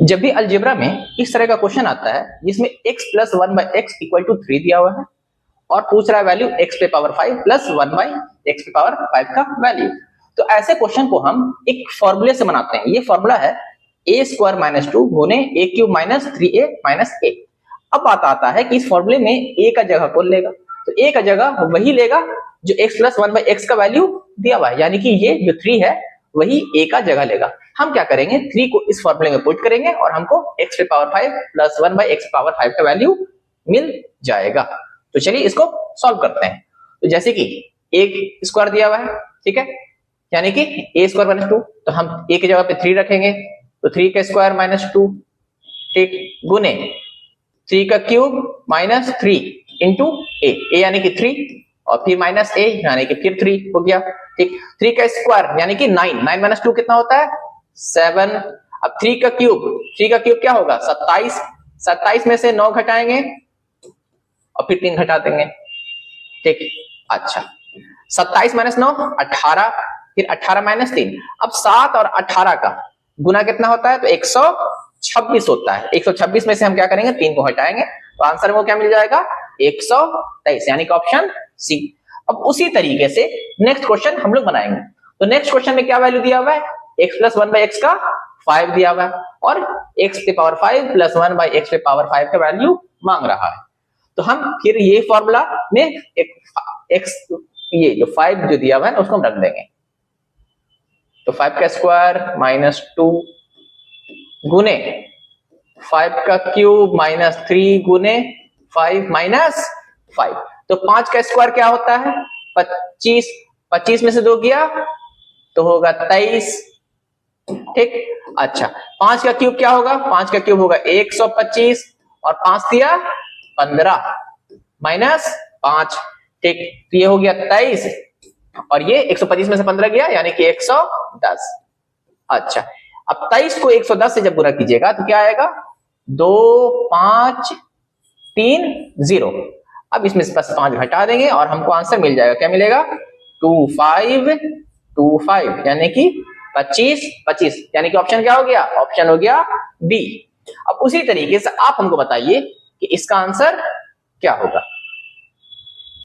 जब भी अलजेब्रा में इस तरह का क्वेश्चन आता है जिसमें x plus 1/x equal to 3 दिया हुआ है और पूछ रहा है वैल्यू x पे पावर 5 प्लस 1/x पे पावर 5 का वैल्यू, तो ऐसे क्वेश्चन को हम एक फॉर्मूले से बनाते हैं। ये फॉर्मूला है a स्क्वायर माइनस 2 गुने a cube minus 3a minus a। अब बात आता है कि इस फॉर्मूले में a का जगह कौन लेगा, तो a का जगह वही लेगा जो x प्लस 1/x का वैल्यू दिया हुआ है, यानी कि ये जो 3 है वही a का जगह लेगा। हम क्या करेंगे, 3 को इस फॉर्मूले में पुट करेंगे और हमको x पे पावर 5 प्लस 1/x पावर 5 का वैल्यू मिल जाएगा। तो चलिए इसको सॉल्व करते हैं। तो जैसे कि a स्क्वायर दिया हुआ है, ठीक है, यानी कि a स्क्वायर माइनस 2, तो हम a की जगह पे 3 रखेंगे, तो 3 का स्क्वायर माइनस 2, ठीक, गुने 3 का क्यूब माइनस 3 इंटू a यानी कि 3 और फिर माइनस a यानी कि फिर 3 हो गया, ठीक। 3 का स्क्वायर यानी कि 9 माइनस 2 कितना होता है 7। अब 3 का क्यूब क्या होगा 27, 27 में से 9 घटाएंगे और फिर 3 घटा देंगे, ठीक। अच्छा, 27 माइनस 9 18, फिर 18 माइनस 3। अब 7 और 18 का गुना कितना होता है, तो 126 होता है। 126 में से हम क्या करेंगे 3 को हटाएंगे, तो आंसर में वो क्या मिल जाएगा 123, यानी कि ऑप्शन सी। अब उसी तरीके से नेक्स्ट क्वेश्चन हम लोग बनाएंगे। तो नेक्स्ट क्वेश्चन में क्या वैल्यू दिया हुआ है, x प्लस 1/x का 5 दिया हुआ है और x पे पावर 5 प्लस 1/x पे पावर 5 का वैल्यू मांग रहा है। तो हम फिर ये फॉर्मूला में एक x ये जो 5 जो दिया हुआ है उसको हम रख देंगे, तो 5 का स्क्वायर माइनस 2 गुने 5 का क्यूब माइनस 3 गुने 5 माइनस 5। तो 5 का स्क्वायर क्या होता है 25, 25 में से 2 गया तो होगा 23, ठीक। अच्छा, 5 का क्यूब क्या होगा, 5 का क्यूब होगा 125 और 5 दिया 15 माइनस 5, ठीक। तो ये हो गया 23 और ये 125 में से 15 गया यानी कि 110। अच्छा, अब 23 को 110 से जब गुना कीजिएगा तो क्या आएगा 2 5 3 0। अब इसमें बस 5 घटा देंगे और हमको आंसर मिल जाएगा, क्या मिलेगा 2525, यानी कि 25 25, यानी कि ऑप्शन क्या हो गया, ऑप्शन हो गया बी। अब उसी तरीके से आप हमको बताइए कि इसका आंसर क्या होगा।